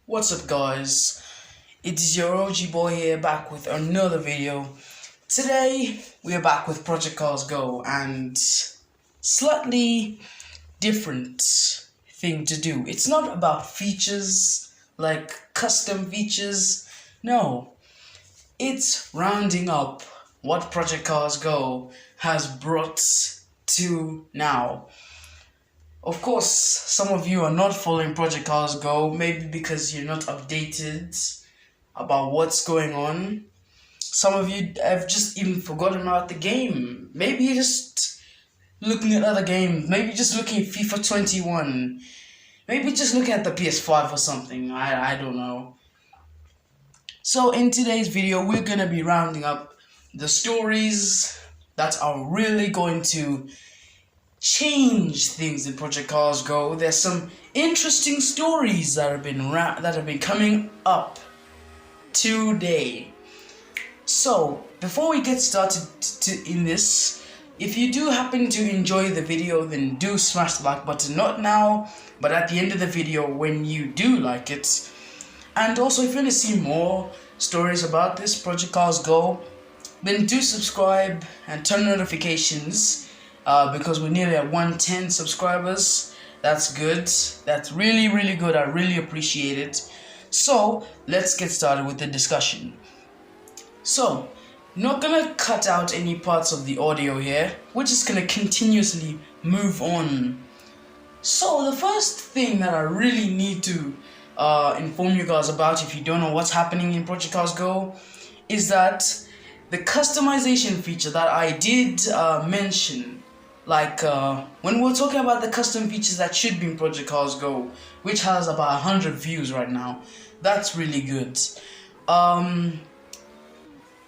What's up, guys? It's your OG boy here, back with another video. Today we are back with Project Cars Go, and slightly different thing to do. It's not about features like custom features. No, it's rounding up what Project Cars Go has brought to now. Of course, some of you are not following Project Cars Go, maybe because you're not updated about what's going on. Some of you have just even forgotten about the game. Maybe you're just looking at other games. Maybe just looking at FIFA 21. Maybe just looking at the PS5 or something. I don't know. So in today's video, we're going to be rounding up the stories that are really going to change things in Project Cars Go. There's some interesting stories that have been coming up today. So before we get started in this, if you do happen to enjoy the video, then do smash the like button. Not now, but at the end of the video when you do like it. And also, if you want to see more stories about this Project Cars Go, then do subscribe and turn notifications. Because we're nearly at 110 subscribers. That's good. That's really good. I really appreciate it. So let's get started with the discussion. So, not gonna cut out any parts of the audio here. We're just gonna continuously move on. So the first thing that I really need to inform you guys about, if you don't know what's happening in Project Cars Go, is that the customization feature that I did mention, like when we're talking about the custom features that should be in Project Cars Go, which has about 100 views right now, that's really good.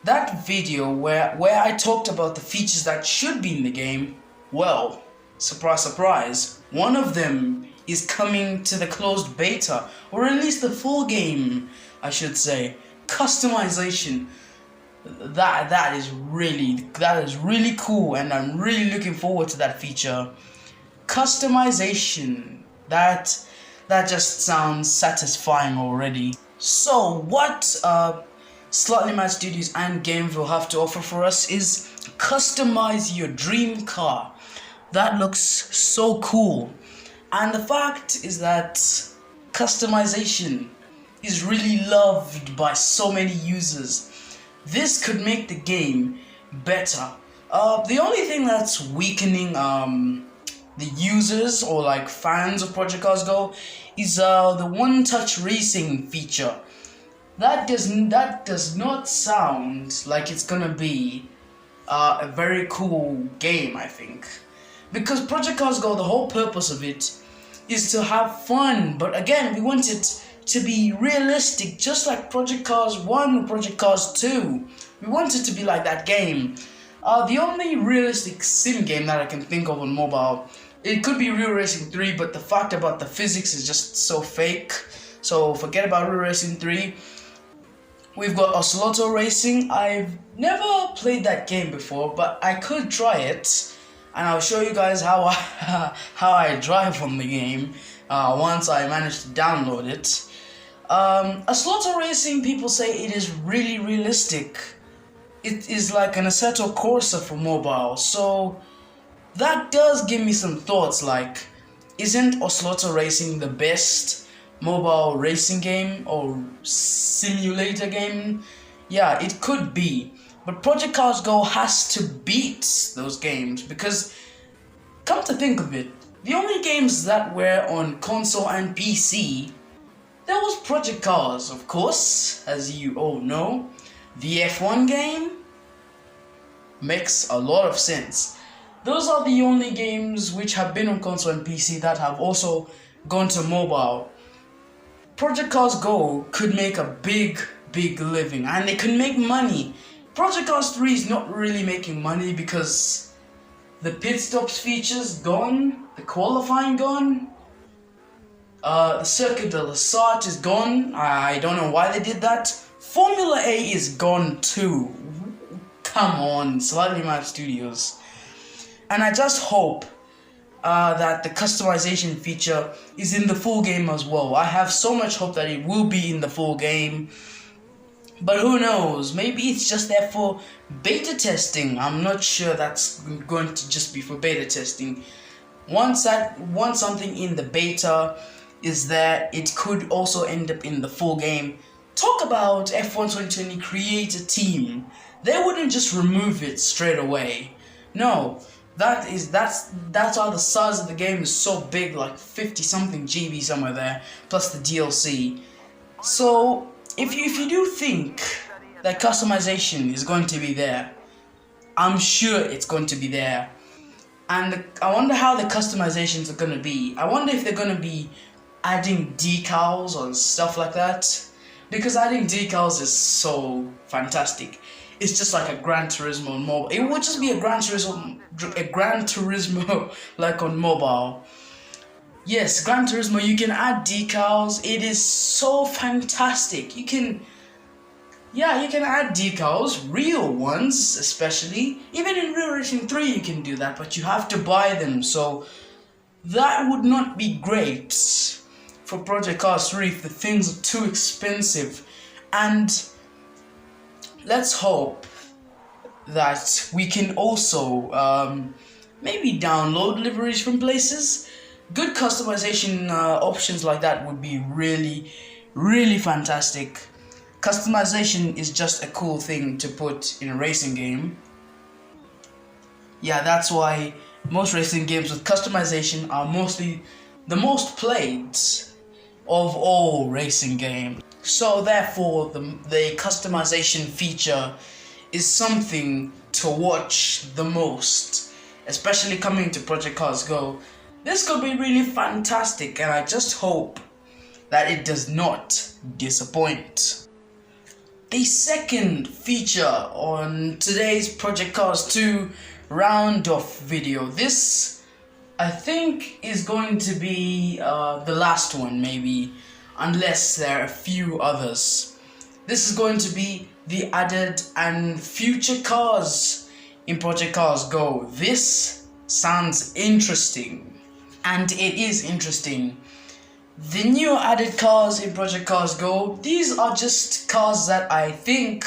That video where I talked about the features that should be in the game, well, surprise, one of them is coming to the closed beta, or at least the full game, I should say. Customization. That is really cool, and I'm really looking forward to that feature. Customization, that just sounds satisfying already. So what Slightly Mad Studios and Games will have to offer for us is customize your dream car. That looks so cool, and the fact is that customization is really loved by so many users. This could make the game better. The only thing that's weakening the users or like fans of Project Cars Go is the one-touch racing feature. That does not sound like it's gonna be a very cool game, I think, because Project Cars Go, the whole purpose of it is to have fun, but again, we want it to be realistic, just like Project Cars 1 or Project Cars 2. We want it to be like that game. The only realistic sim game that I can think of on mobile, it could be Real Racing 3, but the fact about the physics is just so fake. So forget about Real Racing 3. We've got Ocelotto Racing. I've never played that game before, but I could try it, and I'll show you guys how I drive on the game once I manage to download it. Ocelotto Racing, people say it is really realistic. It is like an Assetto Corsa for mobile, so that does give me some thoughts, like, isn't Ocelotto Racing the best mobile racing game or simulator game? Yeah, it could be, but Project Cars Go has to beat those games, because come to think of it, the only games that were on console and PC, there was Project Cars, of course, as you all know. The F1 game makes a lot of sense. Those are the only games which have been on console and PC that have also gone to mobile. Project Cars Go could make a big living, and they can make money. Project Cars 3 is not really making money because the pit stops features gone, the qualifying gone. The Circuit de la Sarthe is gone. I don't know why they did that. Formula A is gone too. Come on, Slightly Mad Studios. And I just hope that the customization feature is in the full game as well. I have so much hope that it will be in the full game. But who knows? Maybe it's just there for beta testing. I'm not sure that's going to just be for beta testing. Once something in the beta is there, it could also end up in the full game. Talk about F1 2020 create a team. They wouldn't just remove it straight away. No, that's why the size of the game is so big, like 50 something GB somewhere there, plus the DLC. So if you do think that customization is going to be there, I'm sure it's going to be there. And I wonder how the customizations are going to be. I wonder if they're going to be adding decals or stuff like that. Because adding decals is so fantastic. It's just like a Gran Turismo on mobile. It would just be a Gran Turismo like on mobile. Yes, Gran Turismo, you can add decals. It is so fantastic. You can add decals, real ones especially. Even in Real Racing 3 you can do that, but you have to buy them. So that would not be great for Project Cars 3 if the things are too expensive. And let's hope that we can also maybe download liveries from places. Good customization options like that would be really, really fantastic. Customization is just a cool thing to put in a racing game. Yeah, that's why most racing games with customization are mostly the most played of all racing games. So therefore, the customization feature is something to watch the most, especially coming to Project Cars Go. This could be really fantastic, and I just hope that it does not disappoint. The second feature on today's Project Cars 2 round-off video. This, I think, is going to be the last one, maybe, unless there are a few others. This is going to be the added and future cars in Project Cars Go. This sounds interesting, and it is interesting. The new added cars in Project Cars Go, these are just cars that I think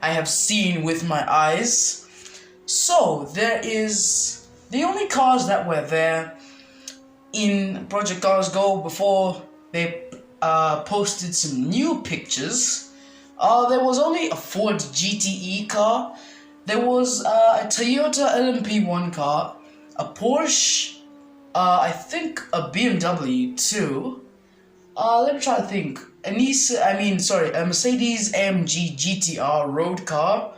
I have seen with my eyes. So there is the only cars that were there in Project Cars Go before they posted some new pictures. There was only a Ford GTE car, there was a Toyota LMP1 car, a Porsche, I think a BMW too. Let me try to think. A Mercedes AMG GTR road car.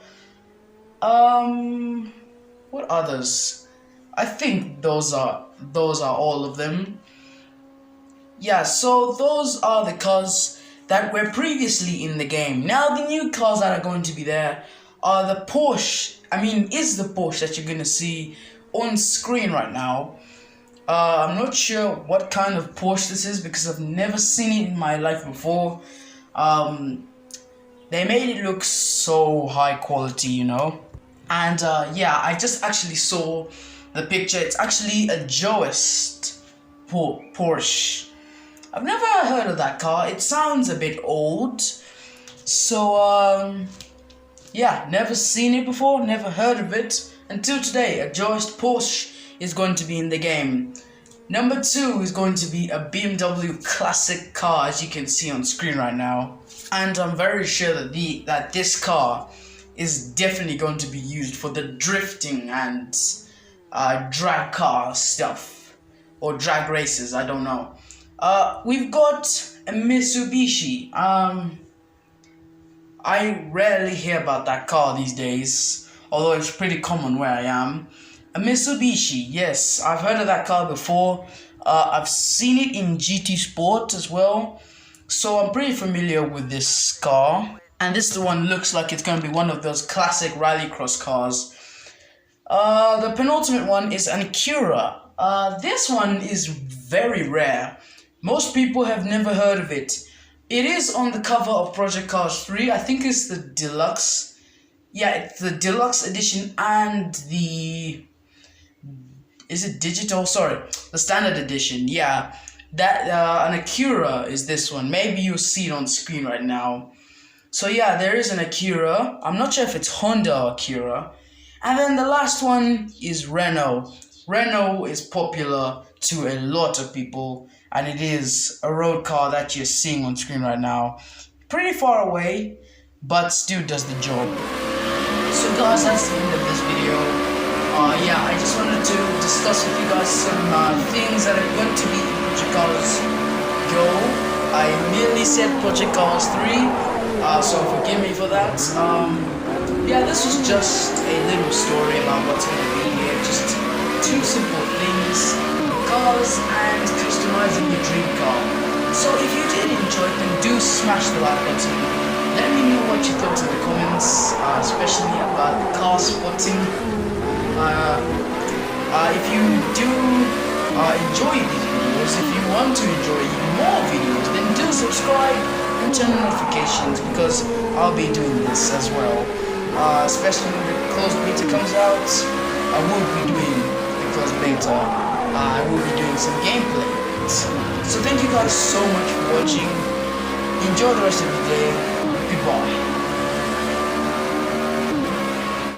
What others? I think those are all of them. Yeah, so those are the cars that were previously in the game. Now the new cars that are going to be there are the Porsche. Is the Porsche that you're gonna see on screen right now. I'm not sure what kind of Porsche this is because I've never seen it in my life before. They made it look so high quality, you know. And I just actually saw the picture. It's actually a Joest Porsche. I've never heard of that car. It sounds a bit old. So, never seen it before, never heard of it until today. A Joest Porsche is going to be in the game. Number 2 is going to be a BMW classic car, as you can see on screen right now. And I'm very sure that this car is definitely going to be used for the drifting and drag car stuff. Or drag races, I don't know. We've got a Mitsubishi. I rarely hear about that car these days, although it's pretty common where I am. A Mitsubishi, yes, I've heard of that car before. I've seen it in GT Sport as well, so I'm pretty familiar with this car. And this one looks like it's going to be one of those classic rallycross cars. The penultimate one is an Acura. This one is very rare. Most people have never heard of it. It is on the cover of Project Cars 3. I think it's the deluxe. Yeah, it's the deluxe edition and the is it digital? Sorry, the standard edition. Yeah, that an Acura is this one. Maybe you'll see it on screen right now. So yeah, there is an Acura. I'm not sure if it's Honda or Acura. And then the last one is Renault. Renault is popular to a lot of people, and it is a road car that you're seeing on screen right now. Pretty far away, but still does the job. So guys, that's the end of this video. Yeah, I just wanted to discuss with you guys some things that are going to be in Project Cars Go. I nearly said Project Cars 3, so forgive me for that. Yeah, this was just a little story about what's going to be here. Just two simple things: cars and customizing your dream car. So if you did enjoy it, then do smash the like button. Let me know what you thought in the comments, especially about car spotting. If you do enjoy these videos, if you want to enjoy even more videos, then do subscribe and turn on notifications, because I'll be doing this as well. Especially when the closed beta comes out, I will be doing the closed beta. I will be doing some gameplay. So thank you guys so much for watching. Enjoy the rest of the day. Goodbye.